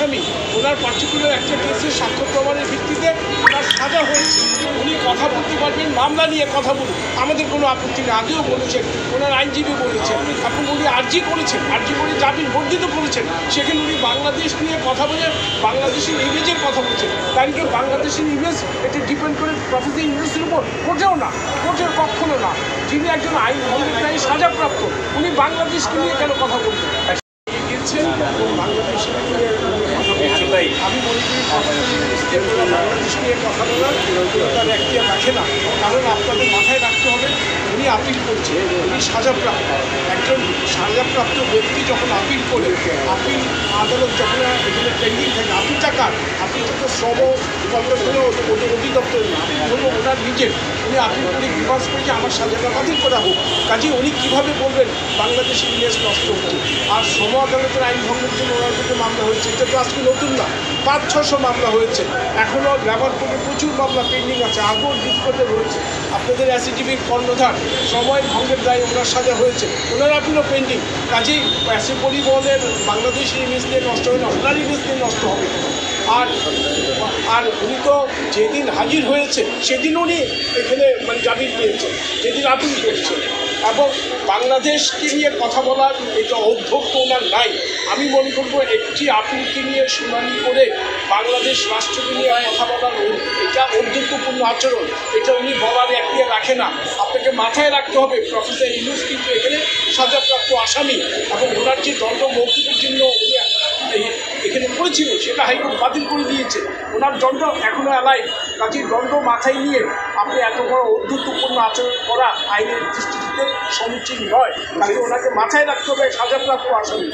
আসামি, ওনার পার্টিকুলার একটা কেসের সাক্ষ্য প্রমাণের ভিত্তিতে ওনার সাজা হয়েছে। উনি কথা বলতে পারবেন, মামলা নিয়ে কথা বলুন, আমাদের কোনো আপত্তি নেই। আগেও বলেছেন, ওনার আইনজীবী বলেছেন, এখন উনি আর্জি করেছেন, আর্জি করে জামিন বর্ধিত করেছেন। সেখানে উনি বাংলাদেশ নিয়ে কথা বলে বাংলাদেশের ইমেজের কথা বলছেন। কারণ কি বাংলাদেশের ইমেজ এটা ডিপেন্ড করে প্রফেসর ইউনুসের উপর? কোর্টেও না, কোর্টের কখনো না। যিনি একজন আইন ভঙ্গকারী সাজাপ্রাপ্ত, উনি বাংলাদেশকে নিয়ে কেন কথা বলবেন? বাংলাদেশ আমি মনে করি বাংলাদেশ নিয়ে কথা বলার তার এখতিয়ার রাখে না। কারণ আপনাদের মাথায় রাখতে হবে, উনি আপিল করছেন, উনি সাজাপ্রাপ্ত। একজন সাজাপ্রাপ্ত ব্যক্তি যখন আপিল করে, আপিল আদালত যখন এখানে পেন্ডিং থাকে, আপিলটা কার? আপিলটা তো শ্রম কর্মসূচির অধিদপ্তর না, আপিল হলো ওনার নিজের। উনি আপিল করে গ্রিভান্স করে যে আমার সাজাটা বাতিল করা হোক। কাজে উনি কীভাবে বলবেন বাংলাদেশের ইমেজ নষ্ট হচ্ছে? আর শ্রম আদালতের আইন ভঙ্গের জন্য ওনার বিরুদ্ধে মামলা হয়েছে, এটা তো আজকে নতুন না, 500-600 মামলা হয়েছে। এখনও লেবার কোর্টে প্রচুর মামলা পেন্ডিং আছে, আগেও ডিসকোর্টে রয়েছে। আপনাদের এসিটিভির কর্ণধার সময় ভঙ্গের দায়ে ওনার সাজা হয়েছে, ওনার আপিলও পেন্ডিং। কাজেই এসি পরিবহনের বাংলাদেশের ইমেজ নিয়ে নষ্ট হবে না, ওনার ইমেজ নিয়ে নষ্ট হবে। আর উনি তো যেদিন হাজির হয়েছে সেদিন উনি এখানে জামিন পেয়েছেন, যেদিন আপিল করছেন। এবং বাংলাদেশকে নিয়ে কথা বলার এটা অধ্যক্ষ ওনার নাই। আমি মনে করবো একটি আপিলকে নিয়ে শুনানি করে বাংলাদেশ রাষ্ট্রকে নিয়ে কথা বলার এটা অধ্যক্ষপূর্ণ আচরণ, এটা উনি বলার এখতিয়ার রাখে না। আপনাকে মাথায় রাখতে হবে প্রফেসর ইউনুস কিন্তু এখানে সাজাপ্রাপ্ত আসামি, এবং ওনার যে দণ্ড মৌকুফের জন্য উনি এখানে করেছিল সেটা হাইকোর্ট বাতিল করে দিয়েছে। ওনার দণ্ড এখনও অ্যালাইভ। কাজে দণ্ড মাথায় নিয়ে আপনি এত বড় অধ্যক্ষপূর্ণ আচরণ করা আইনের দৃষ্টিতে সমীচীন নয়। কাজে ওনাকে মাথায় রাখতে হবে সাজাপ্রাপ্ত আসামি।